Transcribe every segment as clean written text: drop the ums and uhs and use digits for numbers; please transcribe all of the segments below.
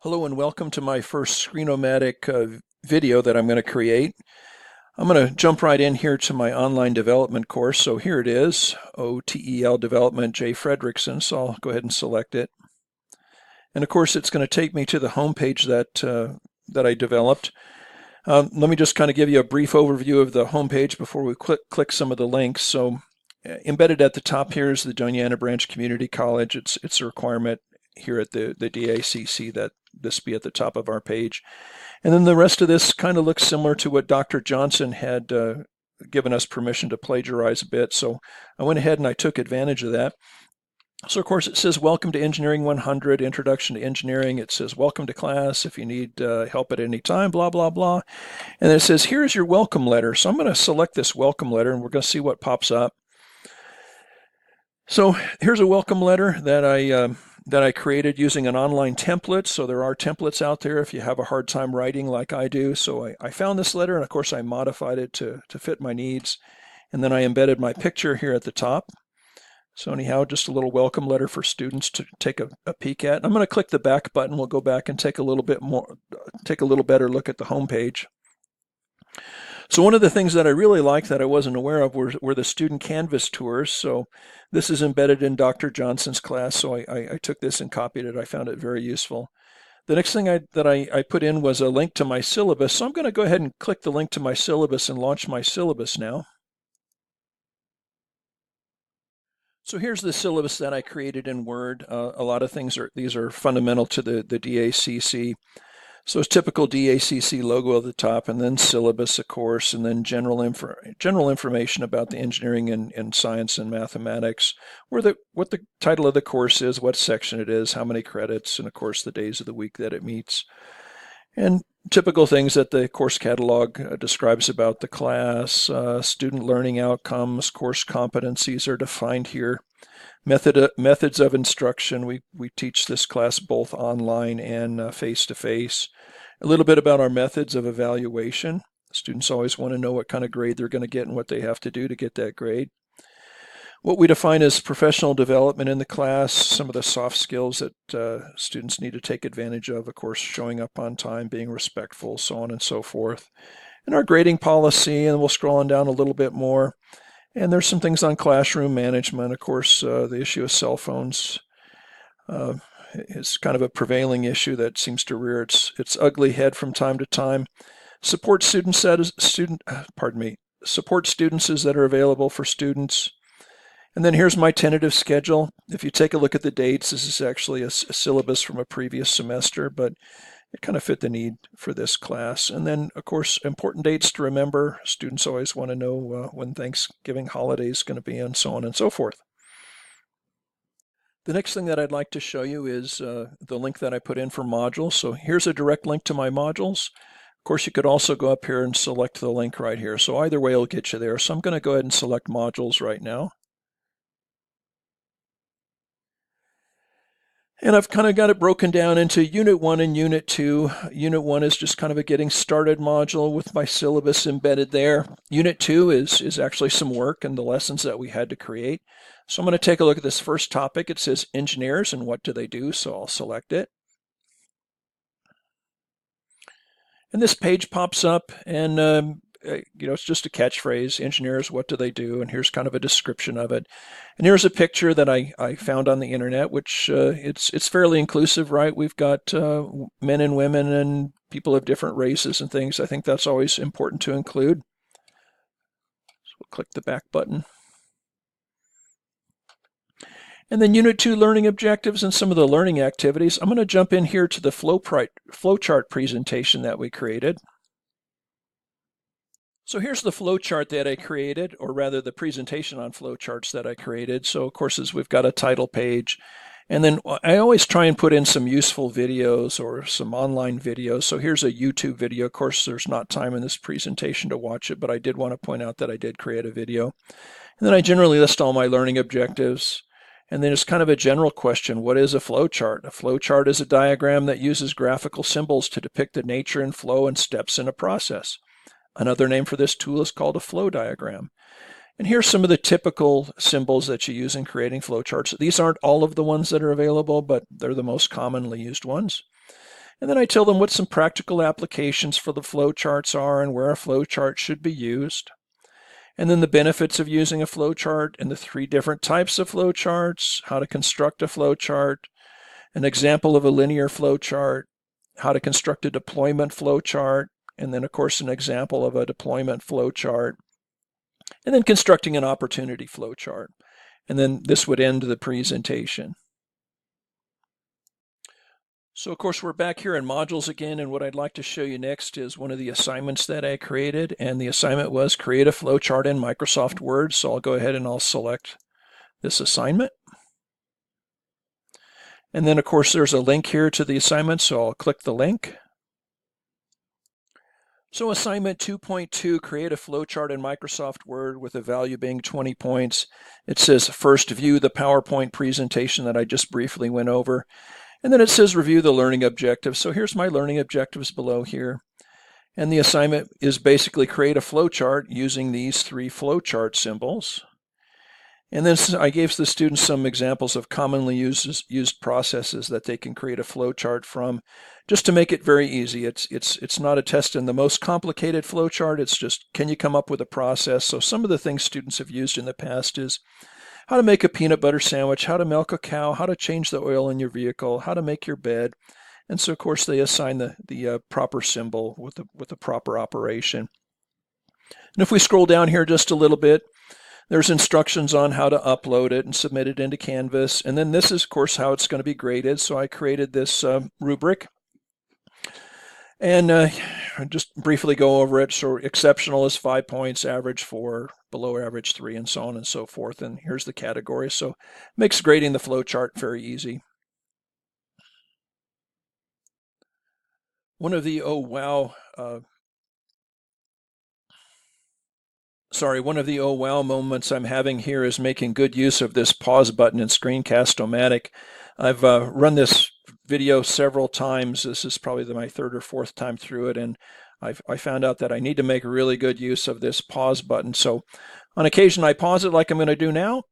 Hello and welcome to my first Screenomatic video that I'm going to create. I'm going to jump right in here to my online development course. So here it is, OTEL Development J. Fredrickson. So I'll go ahead and select it. And of course, it's going to take me to the home page that I developed. Let me just kind of give you a brief overview of the home page before we click some of the links. So embedded at the top here is the Doña Ana Branch Community College. It's a requirement here at the DACC that this be at the top of our page. And then the rest of this kind of looks similar to what Dr. Johnson had given us permission to plagiarize a bit. So I went ahead and I took advantage of that. So of course it says welcome to Engineering 100, Introduction to Engineering. It says welcome to class if you need help at any time, blah, blah, blah. And then it says here's your welcome letter. So I'm going to select this welcome letter and we're going to see what pops up. So here's a welcome letter that I created using an online template. So there are templates out there if you have a hard time writing like I do. So I found this letter and of course I modified it to fit my needs. And then I embedded my picture here at the top. So anyhow, just a little welcome letter for students to take a peek at. I'm going to click the back button. We'll go back and take a little better look at the home page. So one of the things that I really liked that I wasn't aware of were the student Canvas tours. So this is embedded in Dr. Johnson's class. So I took this and copied it. I found it very useful. The next thing that I put in was a link to my syllabus. So I'm going to go ahead and click the link to my syllabus and launch my syllabus now. So here's the syllabus that I created in Word. A lot of these are fundamental to the DACC. So it's typical DACC logo at the top, and then syllabus, of course, and then general information about the engineering and science and mathematics, what the title of the course is, what section it is, how many credits, and of course the days of the week that it meets. And typical things that the course catalog describes about the class. Student learning outcomes, course competencies are defined here. Methods of instruction. We teach this class both online and face-to-face. A little bit about our methods of evaluation. Students always want to know what kind of grade they're going to get and what they have to do to get that grade. What we define as professional development in the class, some of the soft skills that students need to take advantage of course, showing up on time, being respectful, so on and so forth. And our grading policy, and we'll scroll on down a little bit more. And there's some things on classroom management. Of course, the issue of cell phones is kind of a prevailing issue that seems to rear its ugly head from time to time. Support students that are available for students. And then here's my tentative schedule. If you take a look at the dates, this is actually a syllabus from a previous semester, but it kind of fit the need for this class. And then, of course, important dates to remember. Students always want to know when Thanksgiving holiday is going to be and so on and so forth. The next thing that I'd like to show you is the link that I put in for modules. So here's a direct link to my modules. Of course, you could also go up here and select the link right here. So either way will get you there. So I'm going to go ahead and select modules right now. And I've kind of got it broken down into Unit 1 and Unit 2. Unit 1 is just kind of a getting started module with my syllabus embedded there. Unit 2 is actually some work and the lessons that we had to create. So I'm going to take a look at this first topic. It says engineers and what do they do, so I'll select it. And this page pops up and it's just a catchphrase, engineers, what do they do? And here's kind of a description of it. And here's a picture that I found on the internet, which it's fairly inclusive, right? We've got men and women and people of different races and things. I think that's always important to include. So we'll click the back button. And then Unit 2 learning objectives and some of the learning activities. I'm going to jump in here to the flowchart presentation that we created. So here's the flowchart that I created, or rather the presentation on flowcharts that I created. So of course, we've got a title page, and then I always try and put in some useful videos or some online videos. So here's a YouTube video. Of course, there's not time in this presentation to watch it, but I did want to point out that I did create a video. And then I generally list all my learning objectives. And then it's kind of a general question, what is a flowchart? A flowchart is a diagram that uses graphical symbols to depict the nature and flow and steps in a process. Another name for this tool is called a flow diagram. And here's some of the typical symbols that you use in creating flowcharts. These aren't all of the ones that are available, but they're the most commonly used ones. And then I tell them what some practical applications for the flowcharts are and where a flowchart should be used. And then the benefits of using a flowchart and the 3 different types of flowcharts, how to construct a flowchart, an example of a linear flowchart, how to construct a deployment flowchart, and then of course an example of a deployment flowchart, and then constructing an opportunity flowchart. And then this would end the presentation. So of course we're back here in modules again, and what I'd like to show you next is one of the assignments that I created, and the assignment was create a flowchart in Microsoft Word. So I'll go ahead and I'll select this assignment. And then of course there's a link here to the assignment, so I'll click the link. So assignment 2.2, create a flowchart in Microsoft Word with a value being 20 points. It says first view the PowerPoint presentation that I just briefly went over. And then it says review the learning objectives. So here's my learning objectives below here. And the assignment is basically create a flowchart using these 3 flowchart symbols. And then I gave the students some examples of commonly used processes that they can create a flowchart from, just to make it very easy. It's not a test in the most complicated flowchart. It's just, can you come up with a process? So some of the things students have used in the past is how to make a peanut butter sandwich, how to milk a cow, how to change the oil in your vehicle, how to make your bed. And so of course they assign the proper symbol with the proper operation. And if we scroll down here just a little bit, there's instructions on how to upload it and submit it into Canvas. And then this is, of course, how it's going to be graded. So I created this rubric. And just briefly go over it. So exceptional is 5 points, average 4, below average 3, and so on and so forth. And here's the category. So it makes grading the flowchart very easy. One of the one of the oh wow moments I'm having here is making good use of this pause button in Screencast-O-Matic. I've run this video several times. This is probably my 3rd or 4th time through it, and I found out that I need to make really good use of this pause button. So on occasion I pause it like I'm going to do now,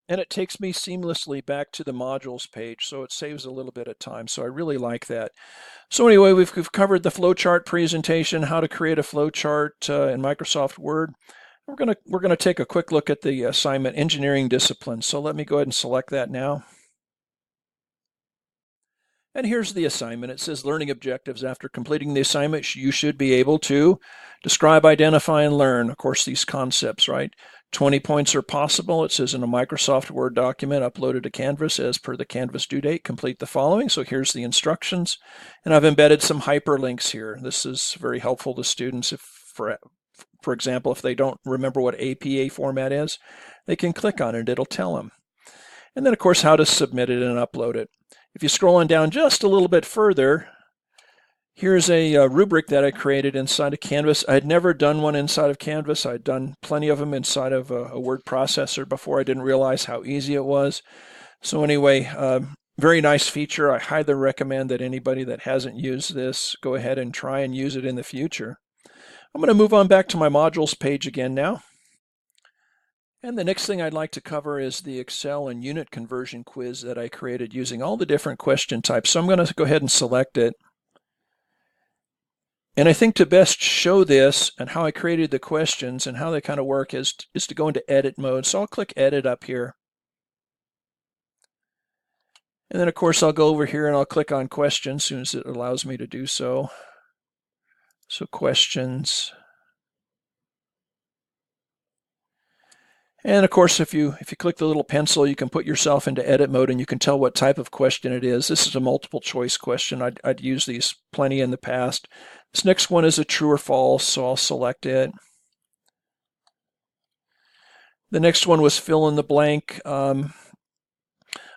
and it takes me seamlessly back to the modules page, so it saves a little bit of time. So I really like that. So anyway, we've covered the flowchart presentation, how to create a flowchart in Microsoft Word. We're gonna take a quick look at the assignment, engineering disciplines. So let me go ahead and select that now. And here's the assignment. It says learning objectives. After completing the assignment, you should be able to describe, identify, and learn, of course, these concepts, right? 20 points are possible. It says in a Microsoft Word document uploaded to Canvas as per the Canvas due date, complete the following. So here's the instructions. And I've embedded some hyperlinks here. This is very helpful to students if, for example, if they don't remember what APA format is, they can click on it. It'll tell them. And then, of course, how to submit it and upload it. If you scroll on down just a little bit further, here's a rubric that I created inside of Canvas. I had never done one inside of Canvas. I'd done plenty of them inside of a word processor before. I didn't realize how easy it was. So anyway, very nice feature. I highly recommend that anybody that hasn't used this, go ahead and try and use it in the future. I'm going to move on back to my modules page again now. And the next thing I'd like to cover is the Excel and unit conversion quiz that I created using all the different question types. So I'm going to go ahead and select it. And I think to best show this and how I created the questions and how they kind of work is to go into edit mode. So I'll click edit up here. And then of course I'll go over here and I'll click on questions as soon as it allows me to do so. So questions. And of course, if you click the little pencil, you can put yourself into edit mode and you can tell what type of question it is. This is a multiple choice question. I'd used these plenty in the past. This next one is a true or false, so I'll select it. The next one was fill in the blank. I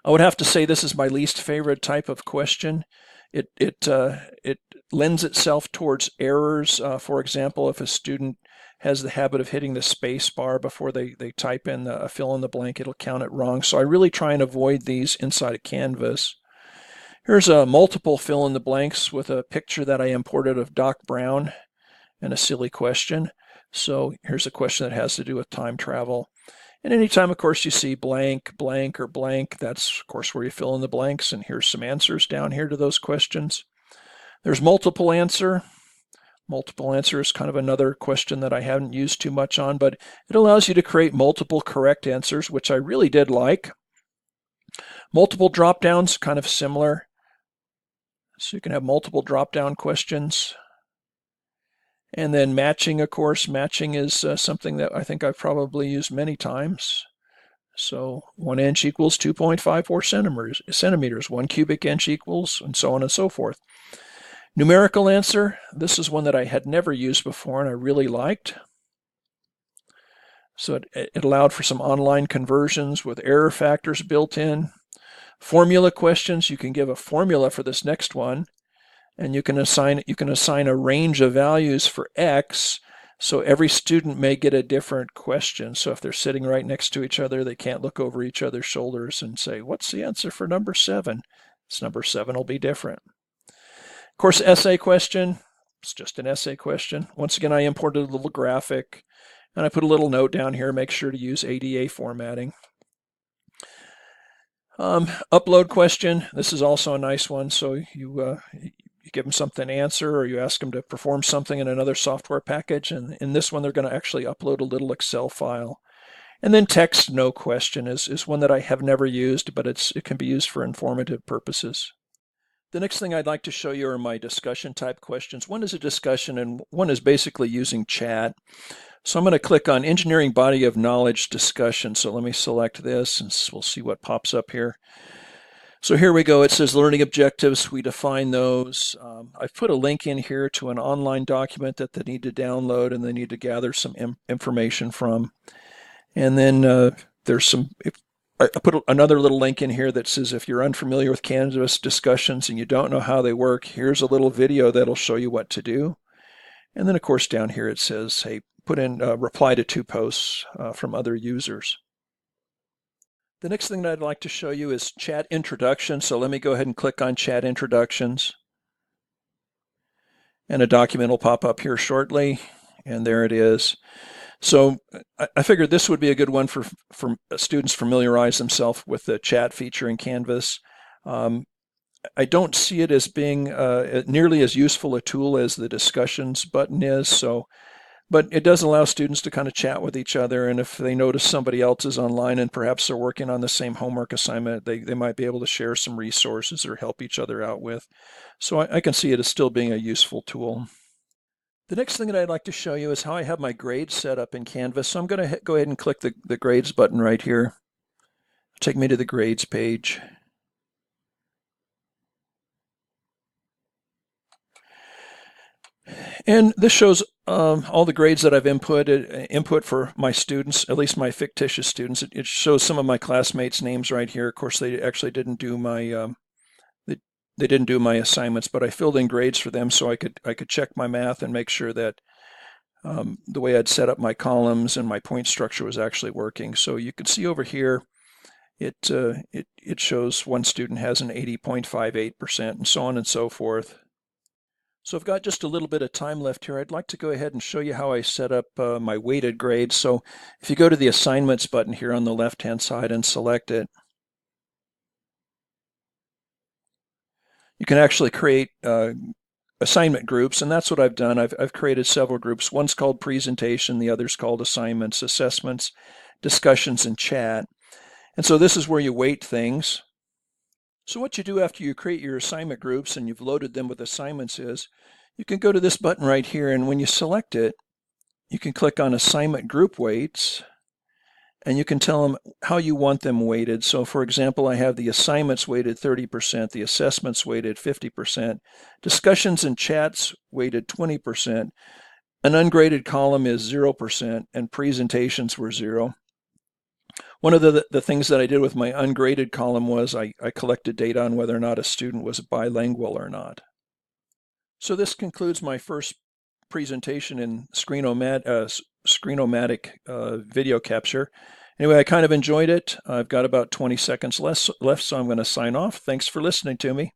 would have to say this is my least favorite type of question. It lends itself towards errors. For example, if a student has the habit of hitting the space bar before they type in a fill in the blank, it'll count it wrong. So I really try and avoid these inside of Canvas. Here's a multiple fill in the blanks with a picture that I imported of Doc Brown and a silly question. So here's a question that has to do with time travel. And anytime, of course, you see blank, blank, or blank, that's, of course, where you fill in the blanks. And here's some answers down here to those questions. There's multiple answer. Multiple answer is kind of another question that I haven't used too much on, but it allows you to create multiple correct answers, which I really did like. Multiple drop-downs, kind of similar. So you can have multiple drop-down questions. And then matching, of course. Matching is something that I think I've probably used many times. So 1 inch equals 2.54 centimeters. 1 cubic inch equals, and so on and so forth. Numerical answer. This is one that I had never used before and I really liked. So it allowed for some online conversions with error factors built in. Formula questions, you can give a formula for this next one, and you can assign a range of values for X, so every student may get a different question. So if they're sitting right next to each other, they can't look over each other's shoulders and say, what's the answer for number 7? It's number 7 will be different. Of course, essay question, it's just an essay question. Once again, I imported a little graphic, and I put a little note down here, make sure to use ADA formatting. Upload question, this is also a nice one. So you give them something to answer, or you ask them to perform something in another software package, and in this one they're going to actually upload a little Excel file. And then text no question is one that I have never used, but it can be used for informative purposes. The next thing I'd like to show you are my discussion type questions. One is a discussion and one is basically using chat. So I'm going to click on Engineering Body of Knowledge Discussion. So let me select this and we'll see what pops up here. So here we go. It says learning objectives. We define those. I've put a link in here to an online document that they need to download and they need to gather some information from. And then there's some, I put another little link in here that says if you're unfamiliar with Canvas discussions and you don't know how they work, here's a little video that'll show you what to do. And then of course down here it says, hey, put in reply to 2 posts from other users. The next thing that I'd like to show you is chat introduction. So let me go ahead and click on chat introductions. And a document will pop up here shortly. And there it is. So I figured this would be a good one for students familiarize themselves with the chat feature in Canvas. I don't see it as being nearly as useful a tool as the discussions button is. But it does allow students to kind of chat with each other, and if they notice somebody else is online and perhaps they're working on the same homework assignment, they might be able to share some resources or help each other out with. So I can see it as still being a useful tool. The next thing that I'd like to show you is how I have my grades set up in Canvas. So I'm going to go ahead and click the grades button right here. Take me to the grades page. And this shows all the grades that I've input for my students, at least my fictitious students. It shows some of my classmates' names right here. Of course, they actually didn't do my they didn't do my assignments, but I filled in grades for them so I could check my math and make sure that the way I'd set up my columns and my point structure was actually working. So you can see over here, it shows one student has an 80.58% and so on and so forth. So I've got just a little bit of time left here. I'd like to go ahead and show you how I set up my weighted grades. So if you go to the assignments button here on the left-hand side and select it, you can actually create assignment groups, and that's what I've done. I've created several groups. One's called presentation, the other's called assignments, assessments, discussions, and chat. And so this is where you weight things. So what you do after you create your assignment groups and you've loaded them with assignments is you can go to this button right here, and when you select it, you can click on assignment group weights, and you can tell them how you want them weighted. So for example, I have the assignments weighted 30%, the assessments weighted 50%, discussions and chats weighted 20%, an ungraded column is 0%, and presentations were 0. One of the things that I did with my ungraded column was I collected data on whether or not a student was bilingual or not. So this concludes my first presentation in Screenomatic video capture. Anyway, I kind of enjoyed it. I've got about 20 seconds left, so I'm going to sign off. Thanks for listening to me.